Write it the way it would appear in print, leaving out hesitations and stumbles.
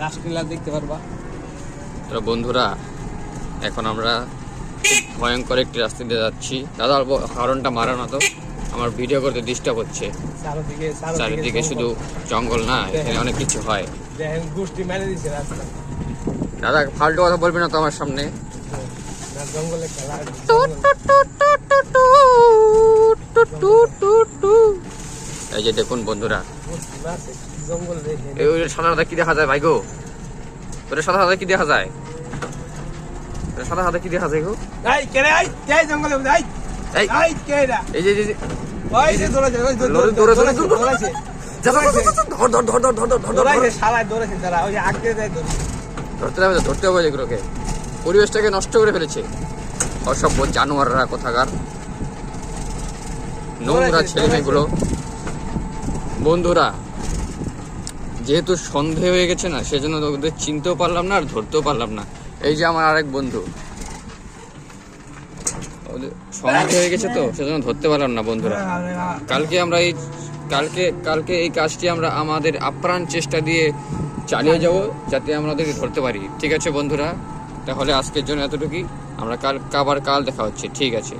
রাষ্ট্রলীলা দেখতে পারবা। তো বন্ধুরা, এখন আমরা ভয়ঙ্কর একটি রাস্তা দিয়ে যাচ্ছি। দাদা হরনটা মারা না তো, আমার ভিডিও করতে ডিস্টার্ব হচ্ছে। চারিদিকে শুধু জঙ্গল না, এখানে অনেক কিছু হয়। দেখেন গোষ্ঠী মেরে দিচ্ছে রাস্তা। দাদা ফালতু কথা বলবি না তো আমার সামনে। জঙ্গলে খেলা এই যে দেখুন বন্ধুরা, জঙ্গল ওই সাদা সাদা কি দেখা যায় ভাই গো? ওটা সাদা সাদা কি দেখা যায়? সাদা সাদা কি দেখা যায় গো? জঙ্গলে এই এই যে ধরতে হবে এগুলোকে। পরিবেশটাকে নষ্ট করে ফেলেছে অসভ্য জানোয়াররা কোথাকার, নোংরা ছেলে মেয়েগুলো। বন্ধুরা, যেহেতু সন্ধে হয়ে গেছে না, সেজন্য ওদের চিনতেও পারলাম না আর ধরতেও পারলাম না। এই যে আমার আরেক বন্ধু, সন্ধে হয়ে গেছে তো সেজন্য ধরতে পারলাম না। বন্ধুরা, কালকে এই কাজটি আমরা আমাদের আপ্রাণ চেষ্টা দিয়ে চালিয়ে যাব, যাতে আমরা ওদেরকে ধরতে পারি। ঠিক আছে বন্ধুরা, তাহলে আজকের জন্য এতটুকুই। আমরা কাল দেখা হচ্ছে। ঠিক আছে।